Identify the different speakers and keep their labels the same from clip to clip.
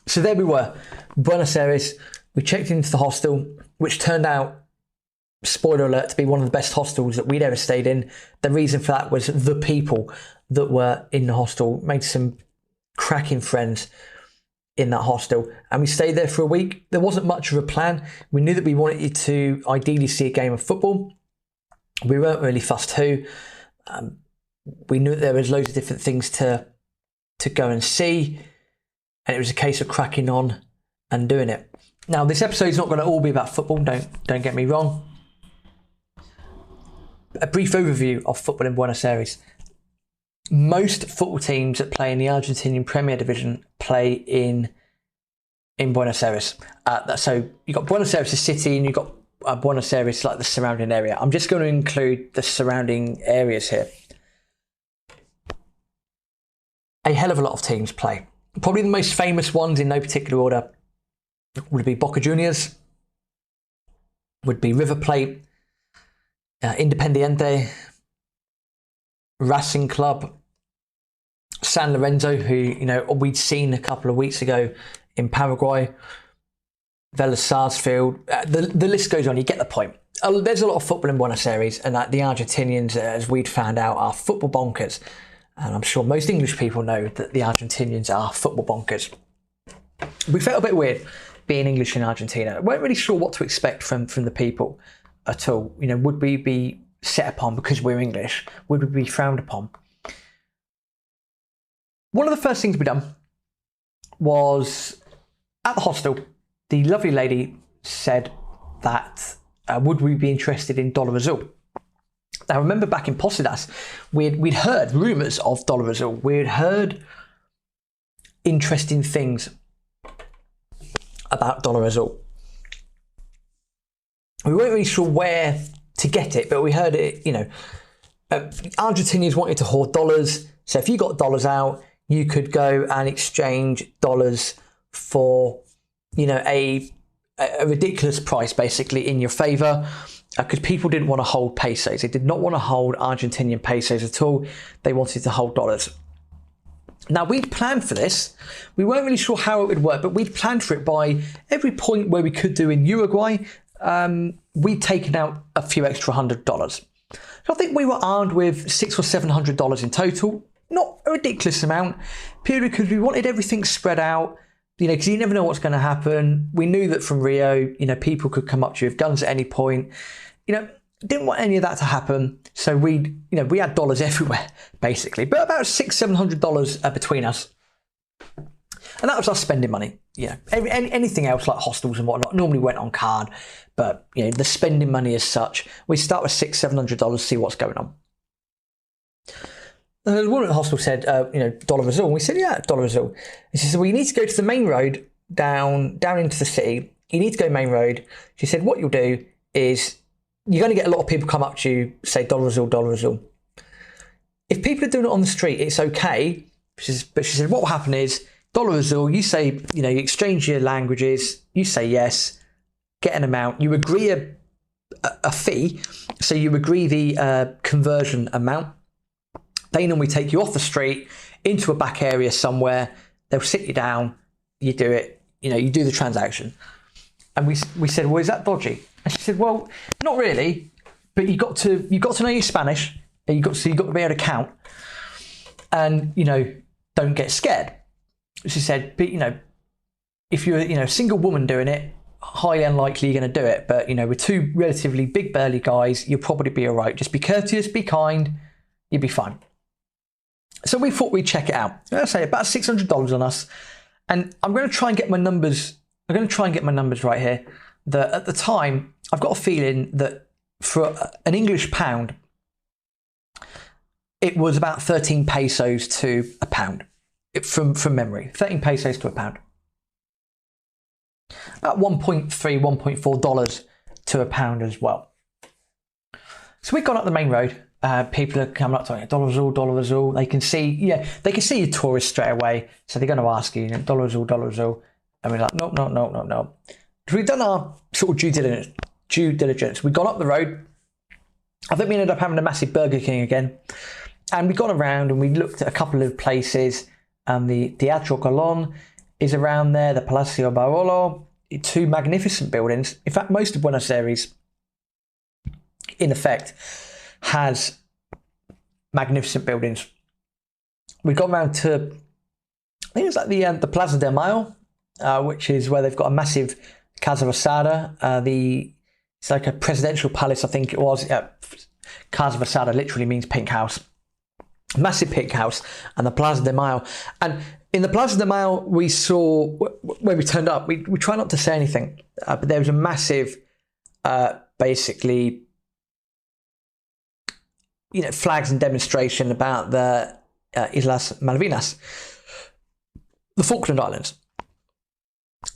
Speaker 1: So there we were, Buenos Aires. We checked into the hostel, which turned out, spoiler alert, to be one of the best hostels that we'd ever stayed in. The reason for that was the people that were in the hostel. Made some cracking friends in that hostel, and we stayed there for a week. There wasn't much of a plan. We knew that we wanted to ideally see a game of football. We weren't really fussed who. We knew that there was loads of different things to go and see, and it was a case of cracking on and doing it. Now, this episode's not going to all be about football, don't get me wrong. A brief overview of football in Buenos Aires. Most football teams that play in the Argentinian Premier Division play in Buenos Aires. So you've got Buenos Aires city, and you've got Buenos Aires, like the surrounding area. I'm just going to include the surrounding areas here. A hell of a lot of teams play. Probably the most famous ones in no particular order would be Boca Juniors, would be River Plate, Independiente, Racing Club, San Lorenzo, who we'd seen a couple of weeks ago in Paraguay, Vélez Sarsfield. The list goes on. You get the point. There's a lot of football in Buenos Aires, and the Argentinians, as we'd found out, are football bonkers. And I'm sure most English people know that the Argentinians are football bonkers. We felt a bit weird being English in Argentina. We weren't really sure what to expect from the people at all. Would we be set upon because we're English? Would we be frowned upon? One of the first things we done was at the hostel, the lovely lady said that would we be interested in Dollar Azul? Now, remember back in Posadas, we'd heard rumours of Dollar Azul. We'd heard interesting things about Dollar Azul. We weren't really sure where to get it, but we heard it, Argentinians wanted to hoard dollars. So if you got dollars out, you could go and exchange dollars for, a ridiculous price, basically, in your favour. Because people didn't want to hold pesos. They did not want to hold Argentinian pesos at all. They wanted to hold dollars. Now, we'd planned for this. We weren't really sure how it would work, but we'd planned for it by every point where we could do in Uruguay. We'd taken out a few extra $100. So I think we were armed with $600 or $700 in total. Not a ridiculous amount, purely because we wanted everything spread out. Because you never know what's going to happen. We knew that from Rio, people could come up to you with guns at any point. Didn't want any of that to happen. So we had dollars everywhere, basically, but about $600-700 between us. And that was our spending money. Anything else like hostels and whatnot normally went on card, but the spending money as such, we start with $600-700, see what's going on. The woman at the hostel said, Dollar Azul. And we said, yeah, Dollar Azul. And she said, well, you need to go to the main road down into the city. You need to go main road. She said, what you'll do is you're going to get a lot of people come up to you, say Dollar Azul, Dollar Azul. If people are doing it on the street, it's okay. But she said, what will happen is Dollar Azul, you say, you exchange your languages, you say yes, get an amount, you agree a fee. So you agree the conversion amount. They normally take you off the street into a back area somewhere. They'll sit you down. You do it. You do the transaction. And we said, well, is that dodgy? And she said, well, not really. But you got to know your Spanish. You got to be able to count. And don't get scared. She said, but if you're a single woman doing it, highly unlikely you're going to do it. But with two relatively big burly guys, you'll probably be all right. Just be courteous, be kind. You'll be fine. So we thought we'd check it out. I'll say about $600 on us. And I'm going to try and get my numbers. I'm going to try and get my numbers right here. That at the time, I've got a feeling that for an English pound, it was about 13 pesos to a pound. From memory, 13 pesos to a pound. About $1.3, $1.4 to a pound as well. So we've gone up the main road. People are coming up to me, Dollar Azul, Dollar Azul. They can see a tourist straight away. So they're going to ask you, Dollar Azul, Dollar Azul. And we're like, no. So we've done our sort of due diligence. We've gone up the road. I think we ended up having a massive Burger King again. And we've gone around and we looked at a couple of places. The Teatro Colón is around there, the Palacio Barolo, 2 magnificent buildings. In fact, most of Buenos Aires, in effect, has magnificent buildings. We got around to, I think it's like the Plaza de Mayo, which is where they've got a massive Casa Rosada. It's like a presidential palace, I think it was. Casa Rosada literally means pink house. Massive pink house, and the Plaza de Mayo. And in the Plaza de Mayo, we saw, when we turned up, we try not to say anything, but there was a massive, basically, flags and demonstration about the Islas Malvinas, the Falkland Islands.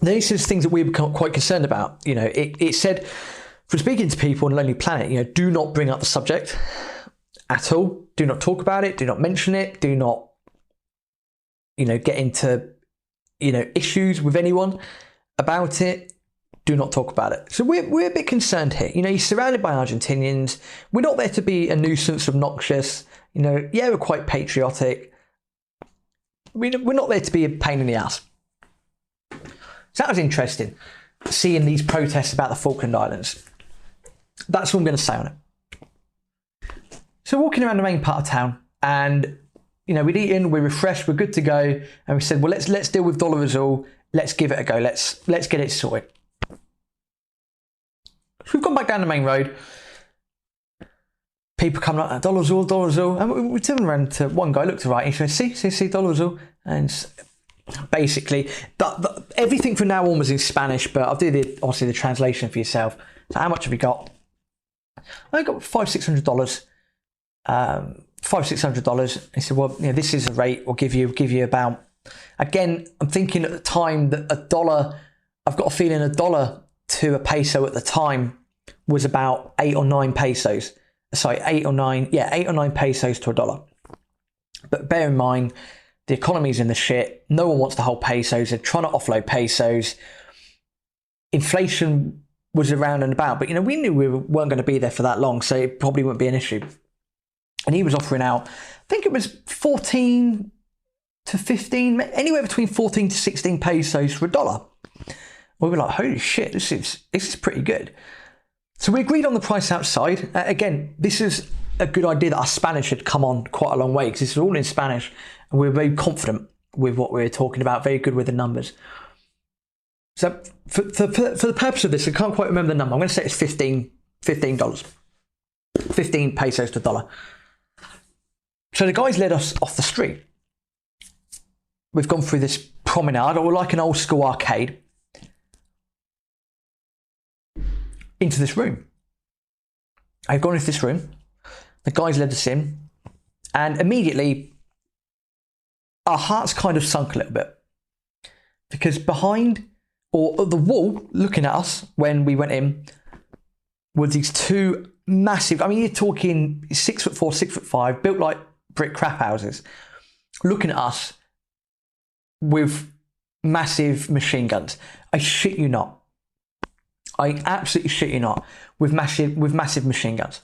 Speaker 1: These are things that we were quite concerned about. It said, from speaking to people on Lonely Planet, do not bring up the subject at all. Do not talk about it. Do not mention it. Do not, get into, issues with anyone about it. Do not talk about it. So we're a bit concerned here. You're surrounded by Argentinians. We're not there to be a nuisance, obnoxious. We're quite patriotic. We're not there to be a pain in the ass. So that was interesting, seeing these protests about the Falkland Islands. That's all I'm going to say on it. So walking around the main part of town, and we'd eaten, we're refreshed, we're good to go, and we said, well, let's deal with Dollar Azul. Let's give it a go. Let's get it sorted. So we've gone back down the main road. People come like, Dollar Azul. And we turned around to one guy, looked to right, and he said, see, Dollar Azul. And basically, everything from now on was in Spanish, but I'll do obviously the translation for yourself. So how much have you got? I got $500-600. $500-600. He said, well, this is a rate. We'll give you about. Again, I'm thinking at the time that $1. I've got a feeling $1 to a peso at the time was about 8 or 9 pesos. Sorry, 8 or 9 pesos to $1. But bear in mind, the economy's in the shit. No one wants to hold pesos. They're trying to offload pesos. Inflation was around and about, but we knew we weren't going to be there for that long, so it probably wouldn't be an issue. And he was offering out, I think it was 14 to 15, anywhere between 14 to 16 pesos for $1. We were like, holy shit, this is pretty good. So we agreed on the price outside. Again, this is a good idea that our Spanish had come on quite a long way, because this is all in Spanish, and we were very confident with what we were talking about, very good with the numbers. So for the purpose of this, I can't quite remember the number. I'm going to say it's $15. 15 pesos to $1. So the guys led us off the street. We've gone through this promenade, or like an old school arcade, into this room. I've gone into this room. The guys led us in, and immediately our hearts kind of sunk a little bit, because behind, or the wall looking at us when we went in, were these 2 massive, you're talking 6'4", 6'5", built like brick crap houses, looking at us with massive machine guns. I shit you not. I absolutely shit you not. With massive machine guns.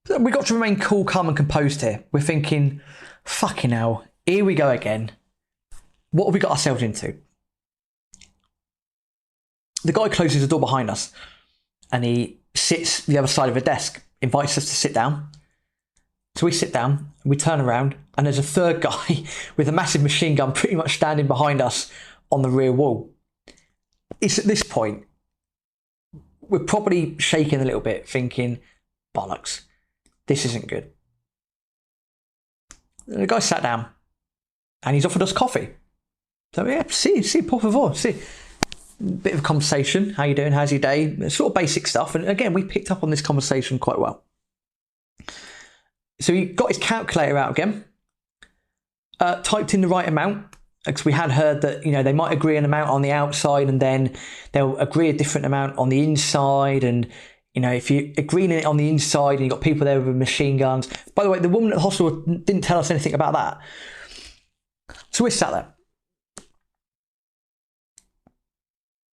Speaker 1: So we got to remain cool, calm and composed here. We're thinking, fucking hell, here we go again. What have we got ourselves into? The guy closes the door behind us, and he sits the other side of a desk, invites us to sit down. So we sit down, we turn around, and there's a third guy with a massive machine gun pretty much standing behind us on the rear wall. It's at this point, we're probably shaking a little bit, thinking, bollocks, this isn't good. The guy sat down, and he's offered us coffee. So yeah, por favor, see. Bit of conversation. How you doing? How's your day? Sort of basic stuff. And again, we picked up on this conversation quite well. So he got his calculator out again, typed in the right amount, because we had heard that, they might agree an amount on the outside and then they'll agree a different amount on the inside. And, if you agree on it on the inside and you've got people there with machine guns. By the way, the woman at the hospital didn't tell us anything about that. So we're sat there.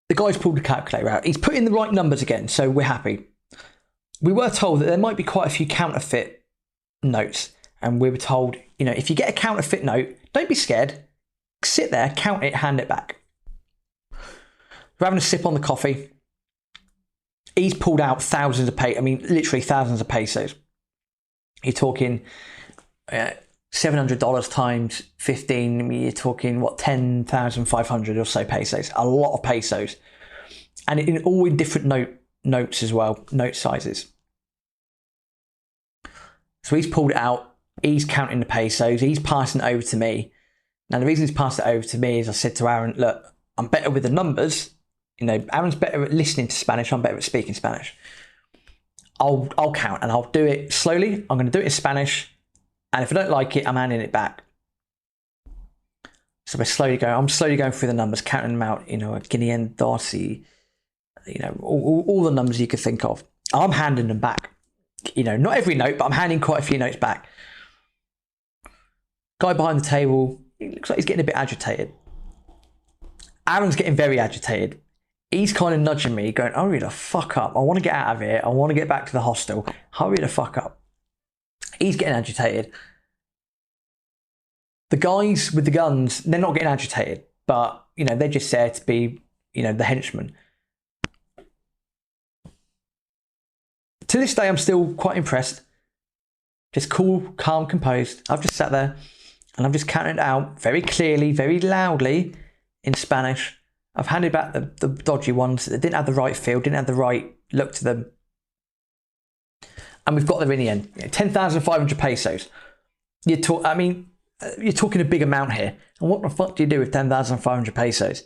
Speaker 1: The guy's pulled the calculator out. He's put in the right numbers again, so we're happy. We were told that there might be quite a few counterfeit notes, and we were told, if you get a counterfeit note, don't be scared. Sit there, count it, hand it back. We're having a sip on the coffee. He's pulled out thousands of literally thousands of pesos. You're talking $700 times 15. You're talking, 10,500 or so pesos. A lot of pesos. And all in different notes as well, note sizes. So he's pulled it out. He's counting the pesos. He's passing it over to me. Now, the reason he's passed it over to me is I said to Aaron, look, I'm better with the numbers. Aaron's better at listening to Spanish. I'm better at speaking Spanish. I'll count and I'll do it slowly. I'm going to do it in Spanish. And if I don't like it, I'm handing it back. So I'm slowly going through the numbers, counting them out, Guinean, Darcy, all the numbers you could think of. I'm handing them back. Not every note, but I'm handing quite a few notes back. Guy behind the table, he looks like he's getting a bit agitated. Aaron's getting very agitated. He's kind of nudging me, going, hurry the fuck up. I want to get out of here. I want to get back to the hostel. Hurry the fuck up. He's getting agitated. The guys with the guns, they're not getting agitated, but, they're just there to be, the henchmen. To this day, I'm still quite impressed. Just cool, calm, composed. I've just sat there and I've just counted it out very clearly, very loudly in Spanish. I've handed back the dodgy ones that didn't have the right feel, didn't have the right look to them. And we've got there in the end. 10,500 pesos. You're talking a big amount here. And what the fuck do you do with 10,500 pesos?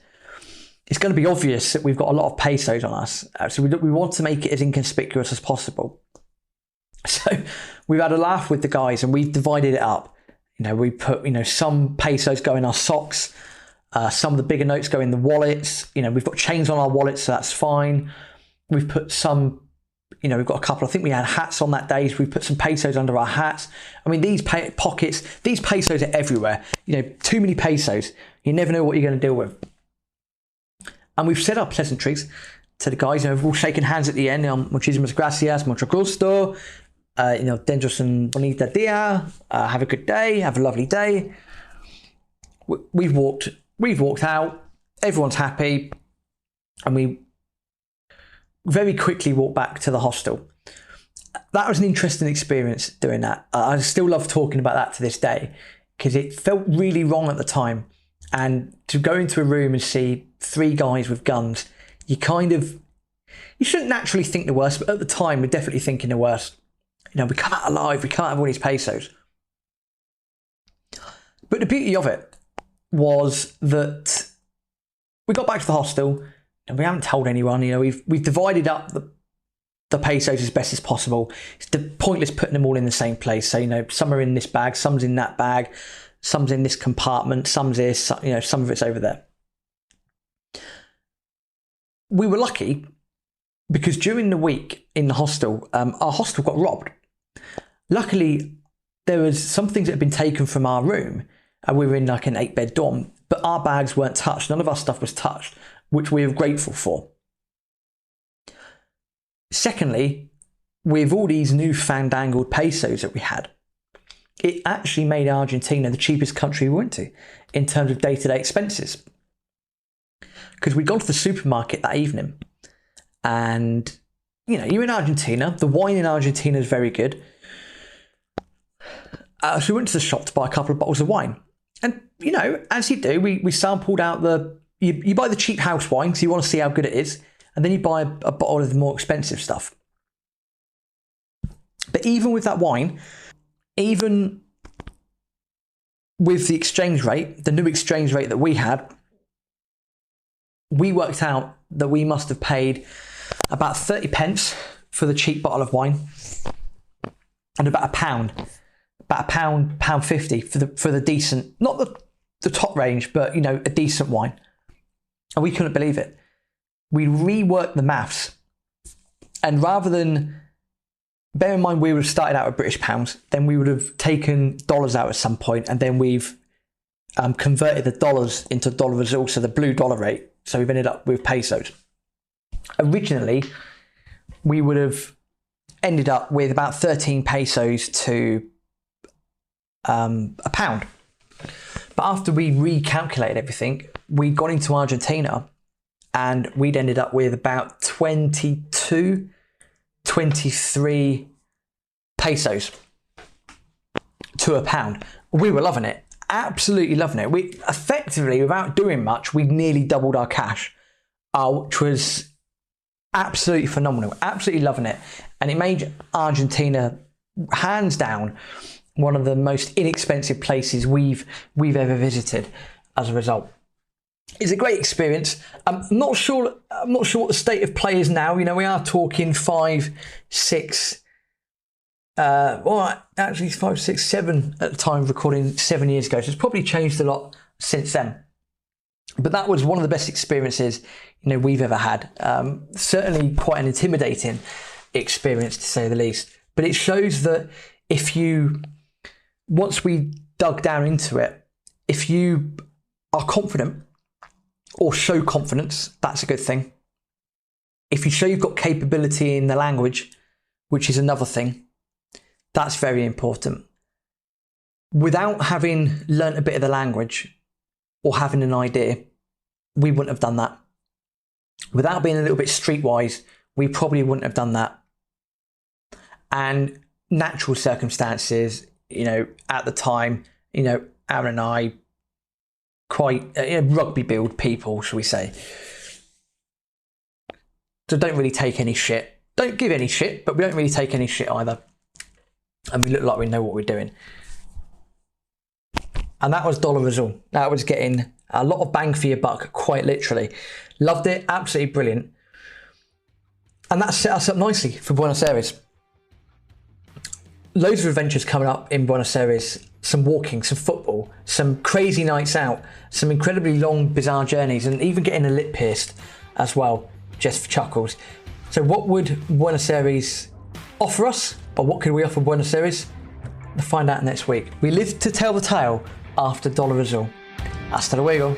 Speaker 1: It's going to be obvious that we've got a lot of pesos on us. So we want to make it as inconspicuous as possible. So we've had a laugh with the guys and we've divided it up. We put, some pesos go in our socks. Some of the bigger notes go in the wallets. We've got chains on our wallets, so that's fine. We've put some, we've got a couple. I think we had hats on that day. So we put some pesos under our hats. These pockets, these pesos are everywhere. Too many pesos. You never know what you're going to deal with. And we've said our pleasantries to the guys. We've all shaken hands at the end. Muchísimas gracias, mucho gusto. Tendros un bonita dia. Have a good day. Have a lovely day. We've walked out. Everyone's happy. And we very quickly walked back to the hostel. That was an interesting experience doing that. I still love talking about that to this day because it felt really wrong at the time. And to go into a room and see three guys with guns, you shouldn't naturally think the worst, but at the time, we're definitely thinking the worst. We come out alive, we can't have all these pesos. But the beauty of it was that we got back to the hostel and we haven't told anyone. We've divided up the pesos as best as possible. It's pointless putting them all in the same place. So, some are in this bag, some's in that bag, some's in this compartment, some's here, some of it's over there. We were lucky because during the week in the hostel, our hostel got robbed. Luckily, there was some things that had been taken from our room. We were in like an 8-bed dorm, but our bags weren't touched. None of our stuff was touched, which we are grateful for. Secondly, with all these new fandangled pesos that we had, it actually made Argentina the cheapest country we went to in terms of day-to-day expenses. Because we'd gone to the supermarket that evening and, you're in Argentina. The wine in Argentina is very good. So we went to the shop to buy a couple of bottles of wine. And, as you do, we sampled out you buy the cheap house wine, so you want to see how good it is. And then you buy a bottle of the more expensive stuff. But even with that wine, even with the exchange rate, the new exchange rate that we had, we worked out that we must have paid about 30 pence for the cheap bottle of wine and about pound 50 for the decent, not the top range, but a decent wine. And we couldn't believe it. We reworked the maths, and rather than, bear in mind we would have started out with British pounds, then we would have taken dollars out at some point, and then we've converted the dollars into dollar Azul, so the blue dollar rate. So we've ended up with pesos. Originally, we would have ended up with about 13 pesos to a pound. But after we recalculated everything, we'd gone into Argentina and we'd ended up with about 22, 23 pesos to a pound. We were loving it, absolutely loving it. We effectively, without doing much, we nearly doubled our cash, which was absolutely phenomenal, absolutely loving it. And it made Argentina, hands down, one of the most inexpensive places we've ever visited as a result. It's a great experience. I'm not sure what the state of play is now. You know, we are talking 5, 6, actually 5, 6, 7 at the time of recording 7 years ago. So it's probably changed a lot since then. But that was one of the best experiences, you know, we've ever had. Certainly quite an intimidating experience, to say the least. But it shows that once we dug down into it, if you are confident or show confidence, that's a good thing. If you show you've got capability in the language, which is another thing, that's very important. Without having learnt a bit of the language or having an idea, we wouldn't have done that. Without being a little bit streetwise, we probably wouldn't have done that. And natural circumstances, you know, at the time, you know, Aaron and I, quite rugby build people, shall we say. So don't really take any shit. Don't give any shit, but we don't really take any shit either. And we look like we know what we're doing. And that was Dollar Azul. That was getting a lot of bang for your buck, quite literally. Loved it, absolutely brilliant. And that set us up nicely for Buenos Aires. Loads of adventures coming up in Buenos Aires. Some walking, some football, some crazy nights out, some incredibly long, bizarre journeys, and even getting a lip pierced as well, just for chuckles. So what would Buenos Aires offer us? Or what could we offer Buenos Aires? We'll find out next week. We live to tell the tale after Dollar Azul. Hasta luego.